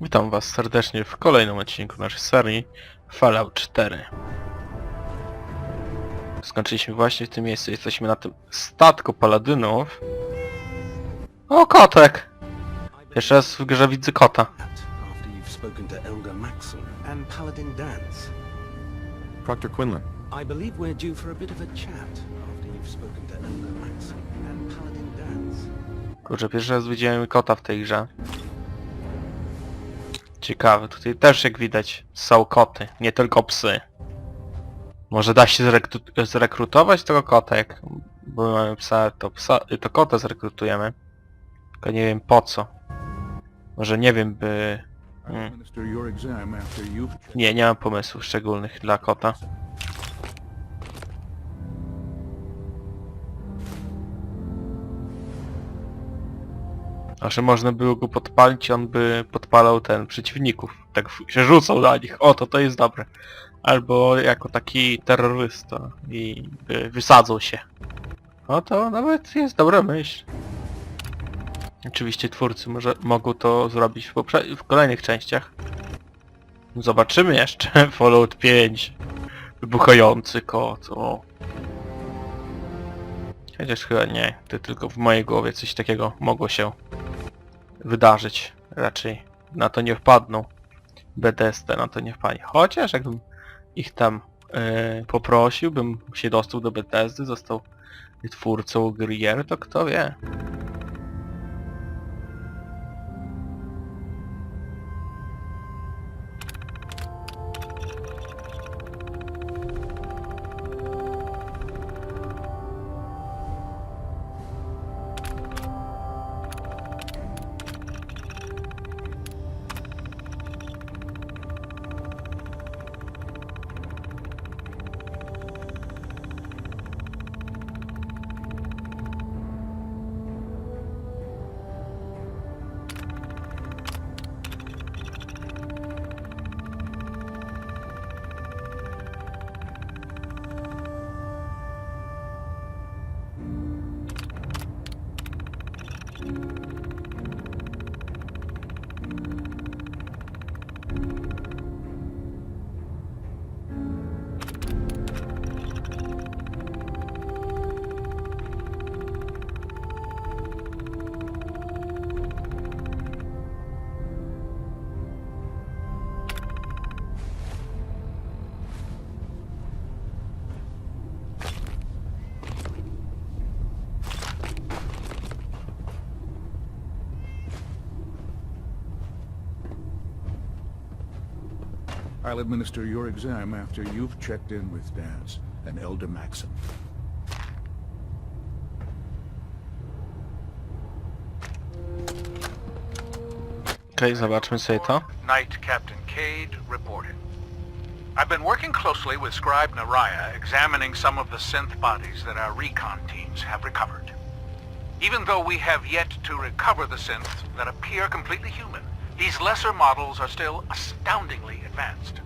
Witam was serdecznie w kolejnym odcinku naszej serii Fallout 4. Skończyliśmy właśnie w tym miejscu, jesteśmy na tym statku paladynów. O, kotek! Pierwszy raz w grze widzę kota. Proctor Quinlan. I believe we're due for a bit of a chat after you've spoken to Elder Maxon and Paladin Dance. Kurczę, pierwszy raz widziałem kota w tej grze. Ciekawe, tutaj też jak widać są koty, nie tylko psy. Może da się zrekrutować tego kota, jak bo mamy psa, to kota zrekrutujemy. Tylko nie wiem po co. Może nie wiem, by... Nie mam pomysłów szczególnych dla kota. A że można było go podpalić, on by podpalał przeciwników. Tak się rzucał na nich. O, to jest dobre. Albo jako taki terrorysta i by wysadzał się. O, to nawet jest dobra myśl. Oczywiście twórcy mogą to zrobić w kolejnych częściach. Zobaczymy jeszcze. Fallout 5. Wybuchający kot. O. Chociaż chyba nie. To tylko w mojej głowie coś takiego mogło się wydarzyć. Raczej na to nie wpadną. Bethesda na to nie wpadnie. Chociaż jakbym ich tam poprosił, bym się dostał do Bethesdy, został twórcą gier, to kto wie. I'll administer your exam after you've checked in with Dance and Elder Maxon. Okej, zobaczmy sobie to. Knight Captain Cade reporting. I've been working closely with Scribe Naraya, examining some of the synth bodies that our recon teams have recovered. Even though we have yet to recover the synths that appear completely human, these lesser models are still astoundingly advanced.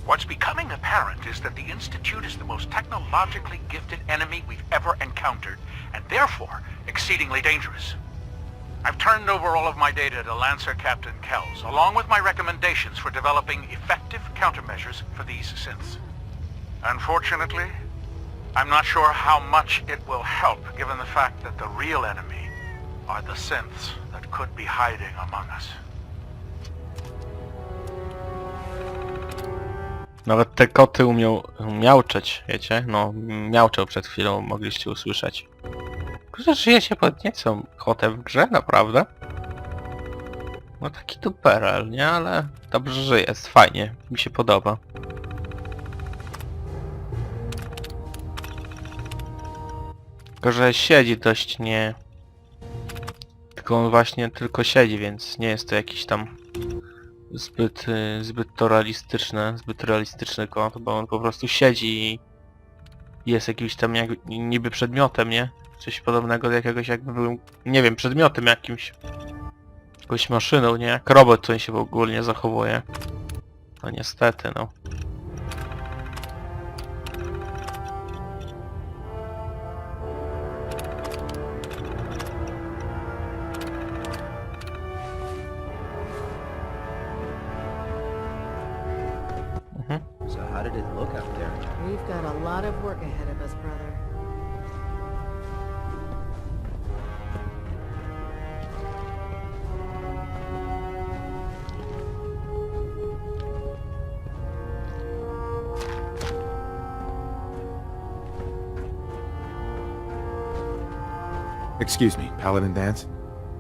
What's becoming apparent is that the Institute is the most technologically gifted enemy we've ever encountered, and therefore exceedingly dangerous. I've turned over all of my data to Lancer Captain Kells, along with my recommendations for developing effective countermeasures for these synths. Unfortunately, I'm not sure how much it will help, given the fact that the real enemy are the synths that could be hiding among us. Nawet te koty umiał miauczeć, wiecie? No, miauczał przed chwilą, mogliście usłyszeć. Kurczę, żyje się podniecą kotem w grze, naprawdę? No taki duperel, nie? Ale dobrze, że jest, fajnie, mi się podoba. Tylko, że siedzi dość nie... Tylko on właśnie tylko siedzi, więc nie jest to jakiś tam zbyt realistyczny kot, bo on po prostu siedzi i jest jakimś tam niby przedmiotem, nie? Coś podobnego do jakiegoś jakby był, nie wiem, przedmiotem jakimś. Jakąś maszyną, nie? Jak robot to się w ogóle nie zachowuje. No niestety, no. You've got a lot of work ahead of us, brother. Excuse me, Paladin Dance?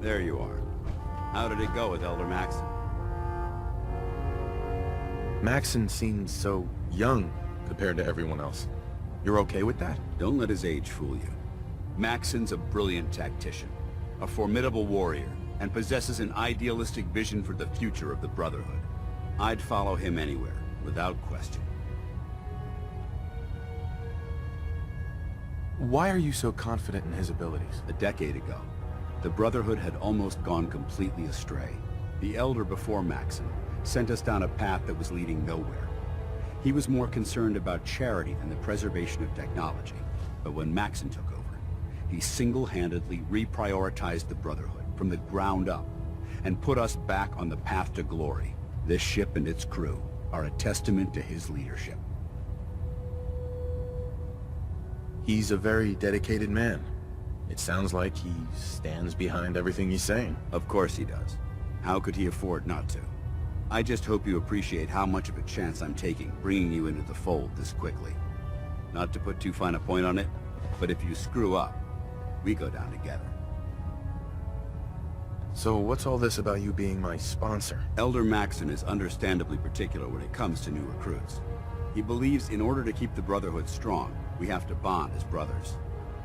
There you are. How did it go with Elder Maxon? Maxon seems so young compared to everyone else. You're okay with that? Don't let his age fool you. Maxon's a brilliant tactician, a formidable warrior, and possesses an idealistic vision for the future of the Brotherhood. I'd follow him anywhere, without question. Why are you so confident in his abilities? A decade ago, the Brotherhood had almost gone completely astray. The Elder before Maxon sent us down a path that was leading nowhere. He was more concerned about charity and the preservation of technology. But when Maxon took over, he single-handedly reprioritized the Brotherhood from the ground up and put us back on the path to glory. This ship and its crew are a testament to his leadership. He's a very dedicated man. It sounds like he stands behind everything he's saying. Of course he does. How could he afford not to? I just hope you appreciate how much of a chance I'm taking bringing you into the fold this quickly. Not to put too fine a point on it, but if you screw up, we go down together. So what's all this about you being my sponsor? Elder Maxon is understandably particular when it comes to new recruits. He believes in order to keep the Brotherhood strong, we have to bond as brothers.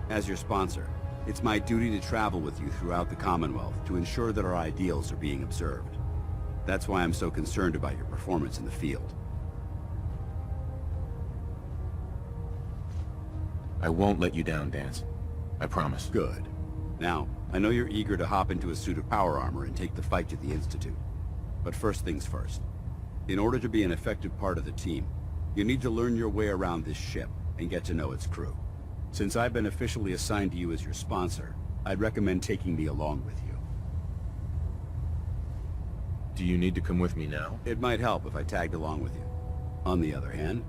As your sponsor, it's my duty to travel with you throughout the Commonwealth to ensure that our ideals are being observed. That's why I'm so concerned about your performance in the field. I won't let you down, Dance. I promise. Good. Now, I know you're eager to hop into a suit of power armor and take the fight to the Institute. But first things first. In order to be an effective part of the team, you need to learn your way around this ship and get to know its crew. Since I've been officially assigned to you as your sponsor, I'd recommend taking me along with you. Do you need to come with me now? It might help if I tagged along with you. On the other hand,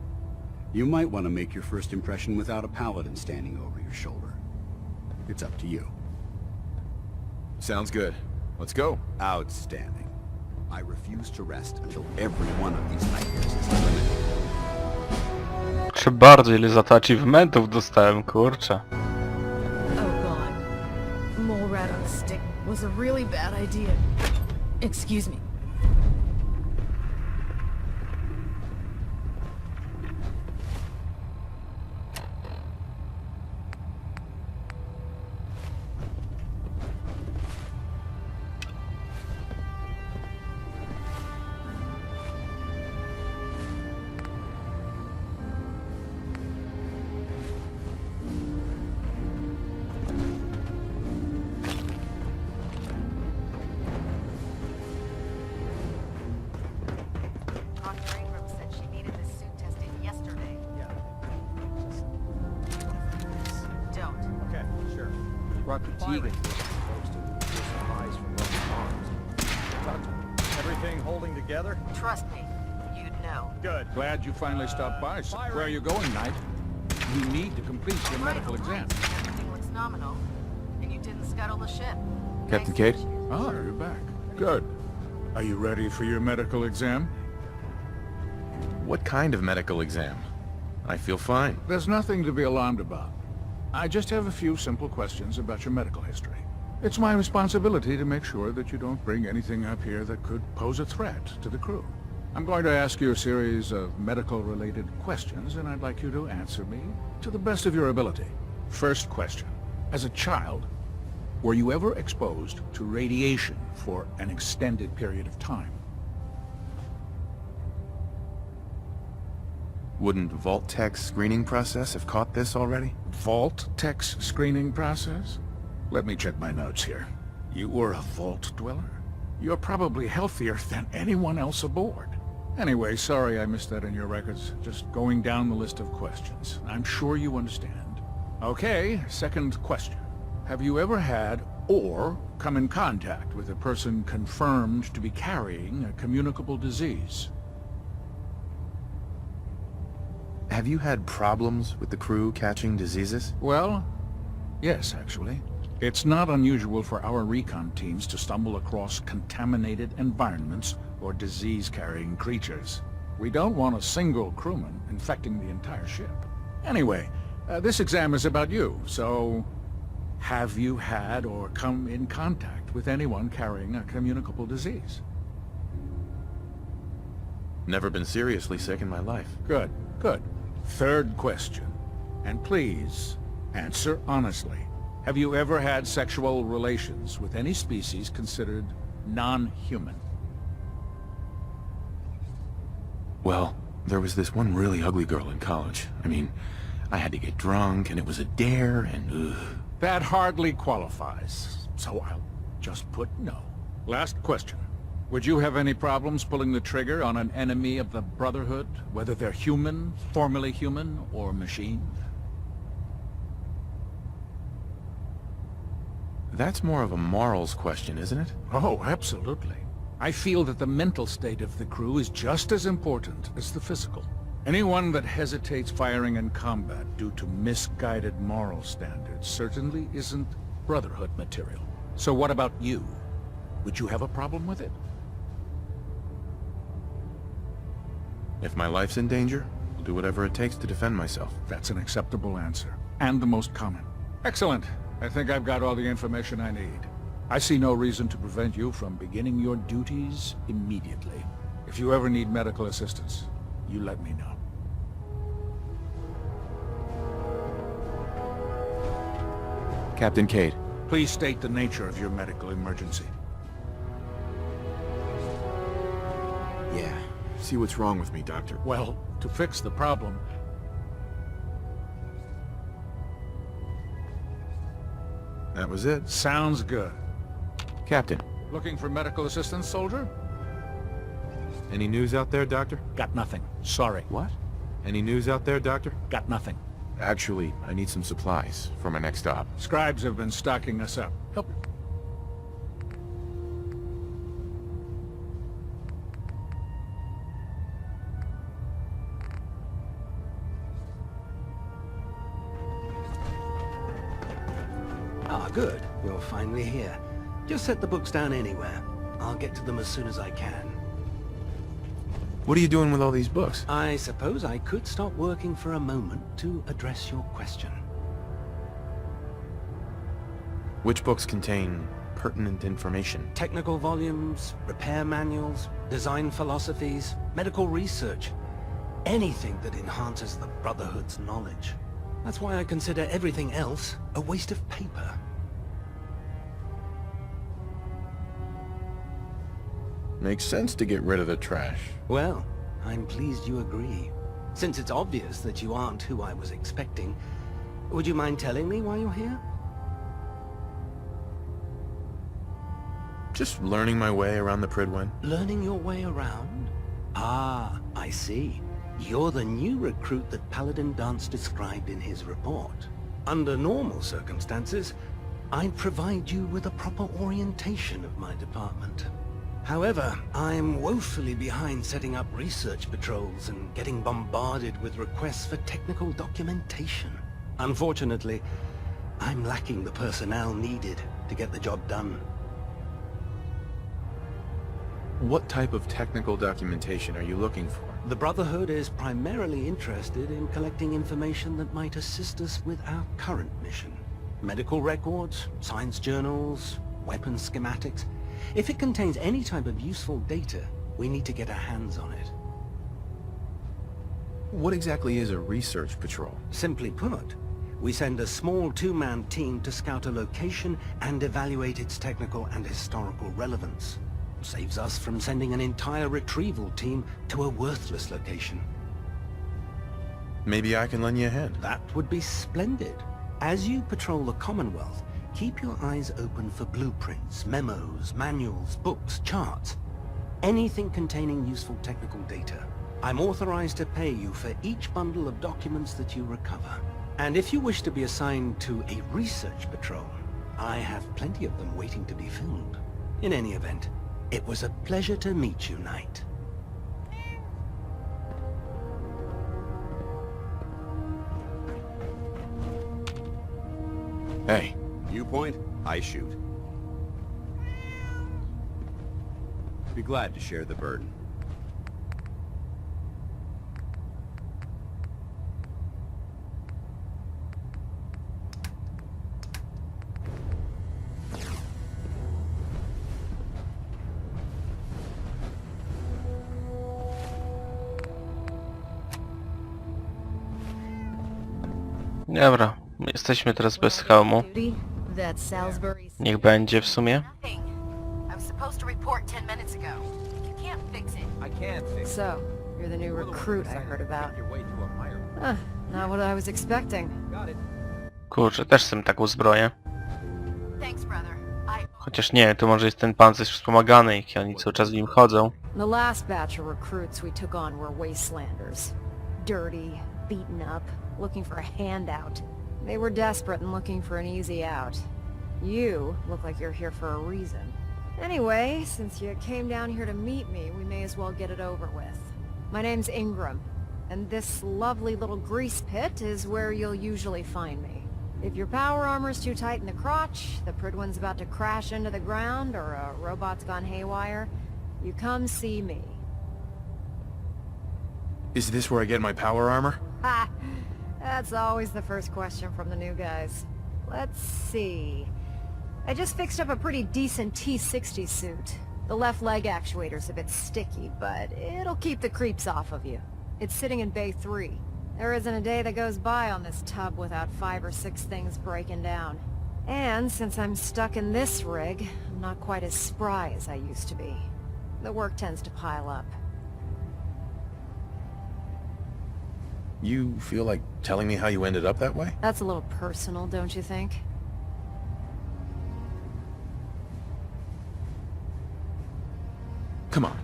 you might want to make your first impression without a paladin standing over your shoulder. It's up to you. Sounds good. Let's go. Outstanding. I refuse to rest until every one of these nightmares is eliminated. Czy bardzo ile za to achievementów dostałem, kurczę. Oh god. Mole rat on a stick was a really bad idea. Excuse me. Brought the Tegan folks to supplies from local farms. Everything holding together? Trust me, you'd know. Good. Glad you finally stopped by. So where are you going, Knight? You need to complete your medical exam. Everything looks nominal, and you didn't scuttle the ship. Captain Nice Kate? to meet you. Ah, you're back. Good. Are you ready for your medical exam? What kind of medical exam? I feel fine. There's nothing to be alarmed about. I just have a few simple questions about your medical history. It's my responsibility to make sure that you don't bring anything up here that could pose a threat to the crew. I'm going to ask you a series of medical-related questions, and I'd like you to answer me to the best of your ability. First question. As a child, were you ever exposed to radiation for an extended period of time? Wouldn't Vault-Tech's screening process have caught this already? Vault-Tech's screening process? Let me check my notes here. You were a Vault dweller? You're probably healthier than anyone else aboard. Anyway, sorry I missed that in your records. Just going down the list of questions. I'm sure you understand. Okay, second question. Have you ever had or come in contact with a person confirmed to be carrying a communicable disease? Have you had problems with the crew catching diseases? Well, yes, actually. It's not unusual for our recon teams to stumble across contaminated environments or disease-carrying creatures. We don't want a single crewman infecting the entire ship. Anyway, this exam is about you, so... have you had or come in contact with anyone carrying a communicable disease? Never been seriously sick in my life. Good, good. Third question. And please, answer honestly. Have you ever had sexual relations with any species considered non-human? Well, there was this one really ugly girl in college. I mean, I had to get drunk, and it was a dare, and That hardly qualifies, so I'll just put no. Last question. Would you have any problems pulling the trigger on an enemy of the Brotherhood, whether they're human, formerly human, or machine? That's more of a morals question, isn't it? Oh, absolutely. I feel that the mental state of the crew is just as important as the physical. Anyone that hesitates firing in combat due to misguided moral standards certainly isn't Brotherhood material. So what about you? Would you have a problem with it? If my life's in danger, I'll do whatever it takes to defend myself. That's an acceptable answer, and the most common. Excellent. I think I've got all the information I need. I see no reason to prevent you from beginning your duties immediately. If you ever need medical assistance, you let me know. Captain Cade. Please state the nature of your medical emergency. Yeah. See what's wrong with me, Doctor. Well, to fix the problem, That was it. sounds good. Captain, Looking for medical assistance, soldier? any news out there, Doctor? Got nothing. Sorry. What? Any news out there, Doctor? Got nothing. Actually, I need some supplies for my next stop. Scribes have been stocking us up. Help. Ah, good. You're finally here. Just set the books down anywhere. I'll get to them as soon as I can. What are you doing with all these books? I suppose I could stop working for a moment to address your question. Which books contain pertinent information? Technical volumes, repair manuals, design philosophies, medical research. Anything that enhances the Brotherhood's knowledge. That's why I consider everything else a waste of paper. Makes sense to get rid of the trash. Well, I'm pleased you agree. Since it's obvious that you aren't who I was expecting, would you mind telling me why you're here? Just learning my way around the Pridwen. Learning your way around? Ah, I see. You're the new recruit that Paladin Dance described in his report. Under normal circumstances, I'd provide you with a proper orientation of my department. However, I'm woefully behind setting up research patrols and getting bombarded with requests for technical documentation. Unfortunately, I'm lacking the personnel needed to get the job done. What type of technical documentation are you looking for? The Brotherhood is primarily interested in collecting information that might assist us with our current mission. Medical records, science journals, weapons schematics. If it contains any type of useful data, we need to get our hands on it. What exactly is a research patrol? Simply put, we send a small two-man team to scout a location and evaluate its technical and historical relevance. Saves us from sending an entire retrieval team to a worthless location. Maybe I can lend you a hand. That would be splendid. As you patrol the Commonwealth, keep your eyes open for blueprints, memos, manuals, books, charts. Anything containing useful technical data. I'm authorized to pay you for each bundle of documents that you recover. And if you wish to be assigned to a research patrol, I have plenty of them waiting to be filled. In any event, it was a pleasure to meet you, Knight. Hey, You point, I shoot. Be glad to share the burden. Dobra, jesteśmy teraz bez hełmu. Duty? That Salisbury... Niech będzie w sumie. Nothing. I was supposed to report 10 minutes ago. You can't fix it. I can't fix it. So, you're the new recruit I heard about. Your way to a higher... Not what I was expecting. Got it. Kurczę, też chcę taką zbroję. Thanks, brother. Chociaż nie, to może jest ten pancerz wspomagany i oni cały czas w nim chodzą. The last batch of recruits we took on were wastelanders. Dirty, beaten up, looking for a handout. They were desperate and looking for an easy out. You look like you're here for a reason. Anyway, since you came down here to meet me, we may as well get it over with. My name's Ingram, and this lovely little grease pit is where you'll usually find me. If your power armor's too tight in the crotch, the Pridwin's about to crash into the ground, or a robot's gone haywire, you come see me. is this where I get my power armor? Ha! That's always the first question from the new guys. Let's see. I just fixed up a pretty decent T-60 suit. The left leg actuator's a bit sticky, but it'll keep the creeps off of you. It's sitting in Bay 3. There isn't a day that goes by on this tub without 5 or 6 things breaking down. And since I'm stuck in this rig, I'm not quite as spry as I used to be. The work tends to pile up. You feel like telling me how you ended up that way? That's a little personal, don't you think? Come on.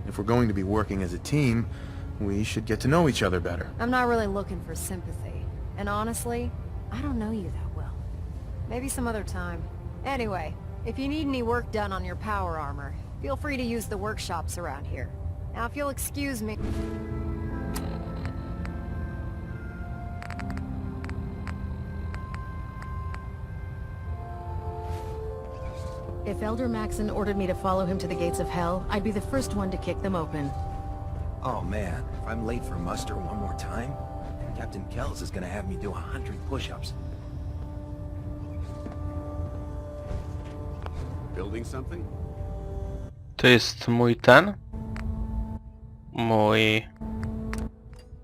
If we're going to be working as a team, we should get to know each other better. I'm not really looking for sympathy. And honestly, I don't know you that well. Maybe some other time. Anyway, if you need any work done on your power armor, feel free to use the workshops around here. Now if you'll excuse me... If Elder Maxon ordered me to follow him to the gates of hell, I'd be the first one to kick them open. Oh man, if I'm late for muster one more time, Captain Kells is gonna have me do 100 push-ups. Building something? To jest mój ten?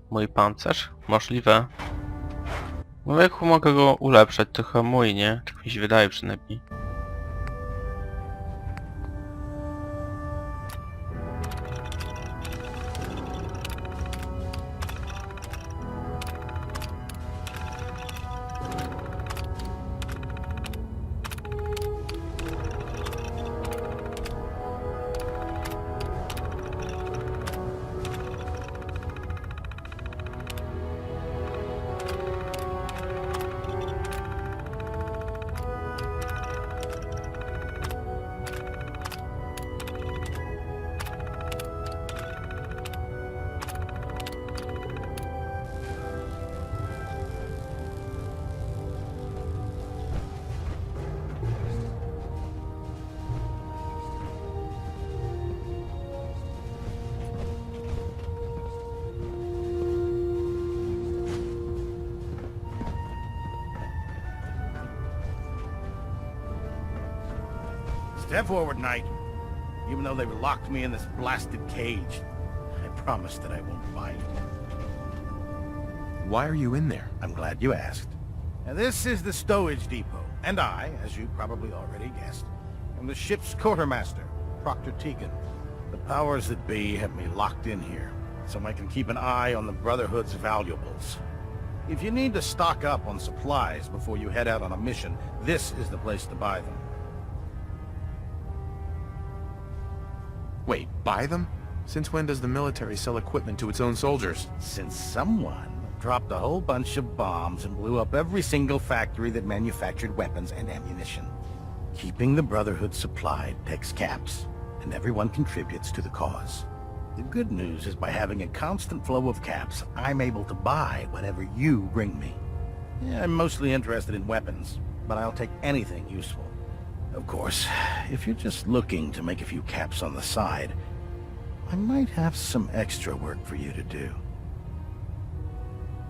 Mój pancerz? Możliwe. No jak mogę go ulepszać? To chyba mój, nie? Tak mi się wydaje przynajmniej. Step forward, Knight. Even though they've locked me in this blasted cage, I promise that I won't bite. Why are you in there? I'm glad you asked. Now, this is the stowage depot, and I, as you probably already guessed, am the ship's quartermaster, Proctor Tegan. The powers that be have me locked in here, so I can keep an eye on the Brotherhood's valuables. If you need to stock up on supplies before you head out on a mission, this is the place to buy them. Wait, buy them? Since when does the military sell equipment to its own soldiers? Since someone dropped a whole bunch of bombs and blew up every single factory that manufactured weapons and ammunition. Keeping the Brotherhood supplied takes caps, and everyone contributes to the cause. The good news is by having a constant flow of caps, I'm able to buy whatever you bring me. Yeah, I'm mostly interested in weapons. but I'll take anything useful. Of course, if you're just looking to make a few caps on the side, I might have some extra work for you to do.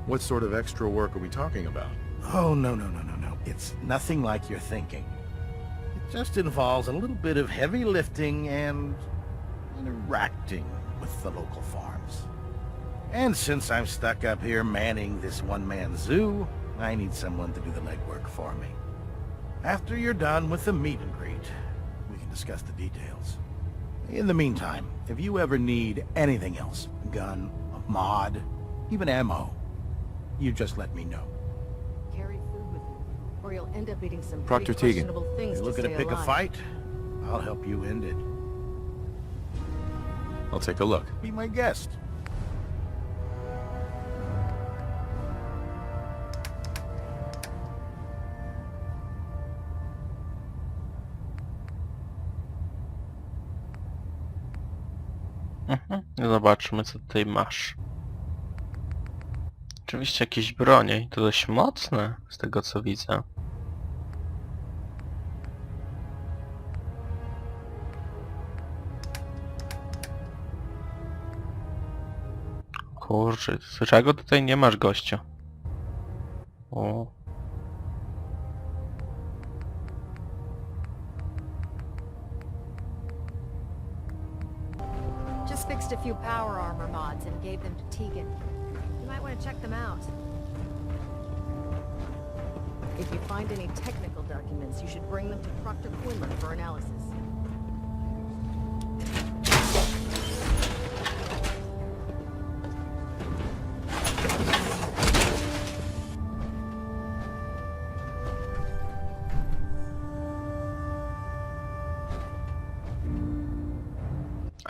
What sort of extra work are we talking about? Oh, no. It's nothing like you're thinking. It just involves a little bit of heavy lifting and interacting with the local farms. And since I'm stuck up here manning this one-man zoo, I need someone to do the legwork for me. After you're done with the meet and greet, we can discuss the details. In the meantime, if you ever need anything else, a gun, a mod, even ammo, you just let me know. Carry food with you, or you'll end up eating some Proctor pretty Teagan. questionable things If to you're looking stay to pick a alive. fight, I'll help you end it. I'll take a look. Be my guest. Zobaczmy, co tutaj masz. Oczywiście jakieś bronie i to dość mocne, z tego co widzę. Kurczę, czego tutaj nie masz, gościu? O. Just fixed a few power armor mods and gave them to Tegan. You might want to check them out. If you find any technical documents, you should bring them to Proctor Quinlan for analysis.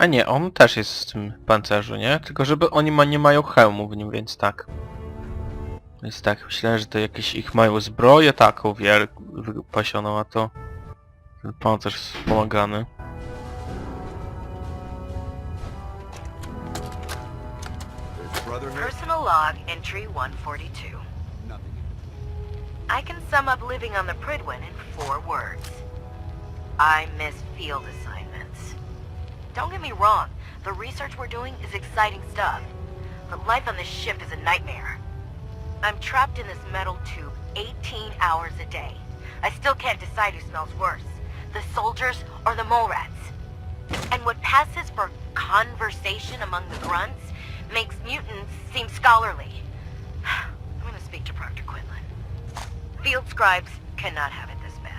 A nie, on też jest w tym pancerzu, nie? Tylko żeby oni nie mają hełmu w nim, więc tak. Więc tak, myślałem, że to jakieś ich mają zbroję taką wypasioną, a to ten pancerz wspomagany. Personal log entry 142. I can sum up living on the Pridwin in 4 words. I miss field assignments. Don't get me wrong, the research we're doing is exciting stuff, but life on this ship is a nightmare. I'm trapped in this metal tube 18 hours a day. I still can't decide who smells worse, the soldiers or the mole rats. And what passes for conversation among the grunts makes mutants seem scholarly. I'm gonna speak to Proctor Quinlan. Field scribes cannot have it this bad.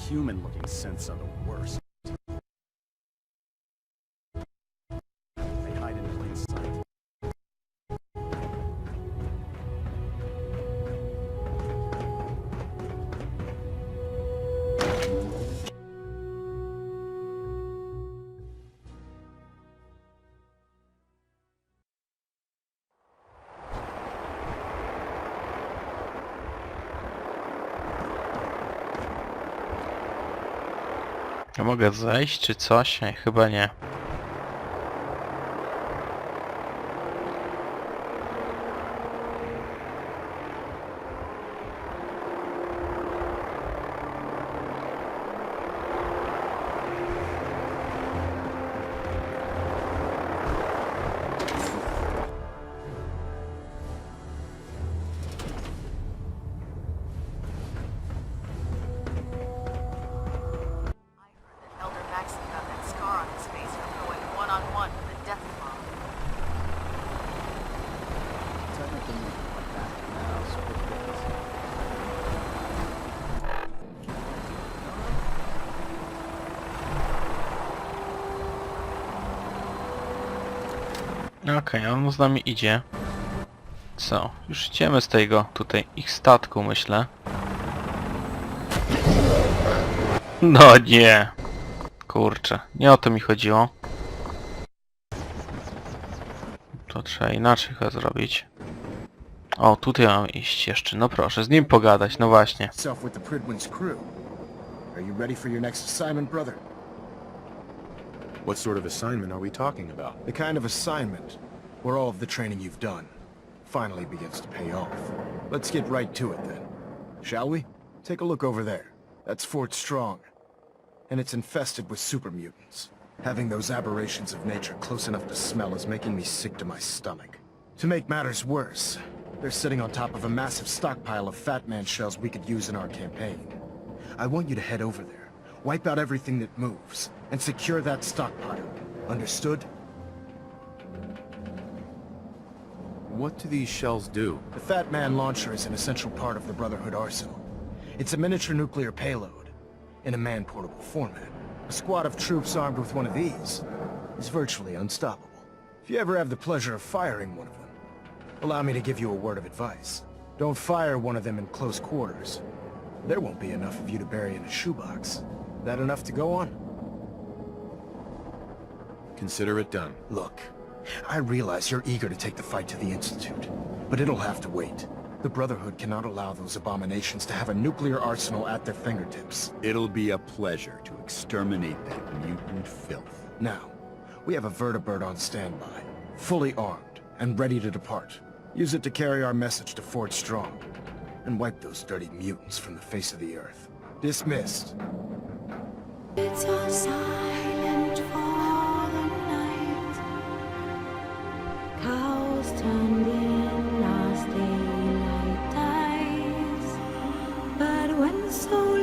Human-looking synths are the worst. They hide in plain sight. Ja mogę zejść czy coś? Nie, chyba nie. Okej, on z nami idzie. Co? Już idziemy z tego tutaj ich statku, myślę. No nie! Kurczę, nie o to mi chodziło. To trzeba inaczej chyba zrobić. O, tutaj mam iść jeszcze, no proszę, z nim pogadać, no właśnie. With the Pridwin's crew. Are you ready for your next assignment, brother? What sort of assignment are we talking about? The kind of assignment where all of the training you've done finally begins to pay off. Let's get right to it then. Shall we? Take a look over there. That's Fort Strong. And it's infested with super mutants. Having those aberrations of nature close enough to smell is making me sick to my stomach. To make matters worse, they're sitting on top of a massive stockpile of Fat Man shells we could use in our campaign. I want you to head over there, wipe out everything that moves, and secure that stockpile. Understood? What do these shells do? The Fat Man launcher is an essential part of the Brotherhood arsenal. It's a miniature nuclear payload, in a man-portable format. A squad of troops armed with one of these is virtually unstoppable. If you ever have the pleasure of firing one of them, allow me to give you a word of advice. Don't fire one of them in close quarters. There won't be enough of you to bury in a shoebox. That enough to go on? Consider it done. Look, I realize you're eager to take the fight to the Institute, but it'll have to wait. The Brotherhood cannot allow those abominations to have a nuclear arsenal at their fingertips. It'll be a pleasure to exterminate that mutant filth. Now, we have a vertibird on standby, fully armed and ready to depart. Use it to carry our message to Fort Strong, and wipe those dirty mutants from the face of the earth. Dismissed. It's all silent for the night. Cows turned in as daylight dies. But when so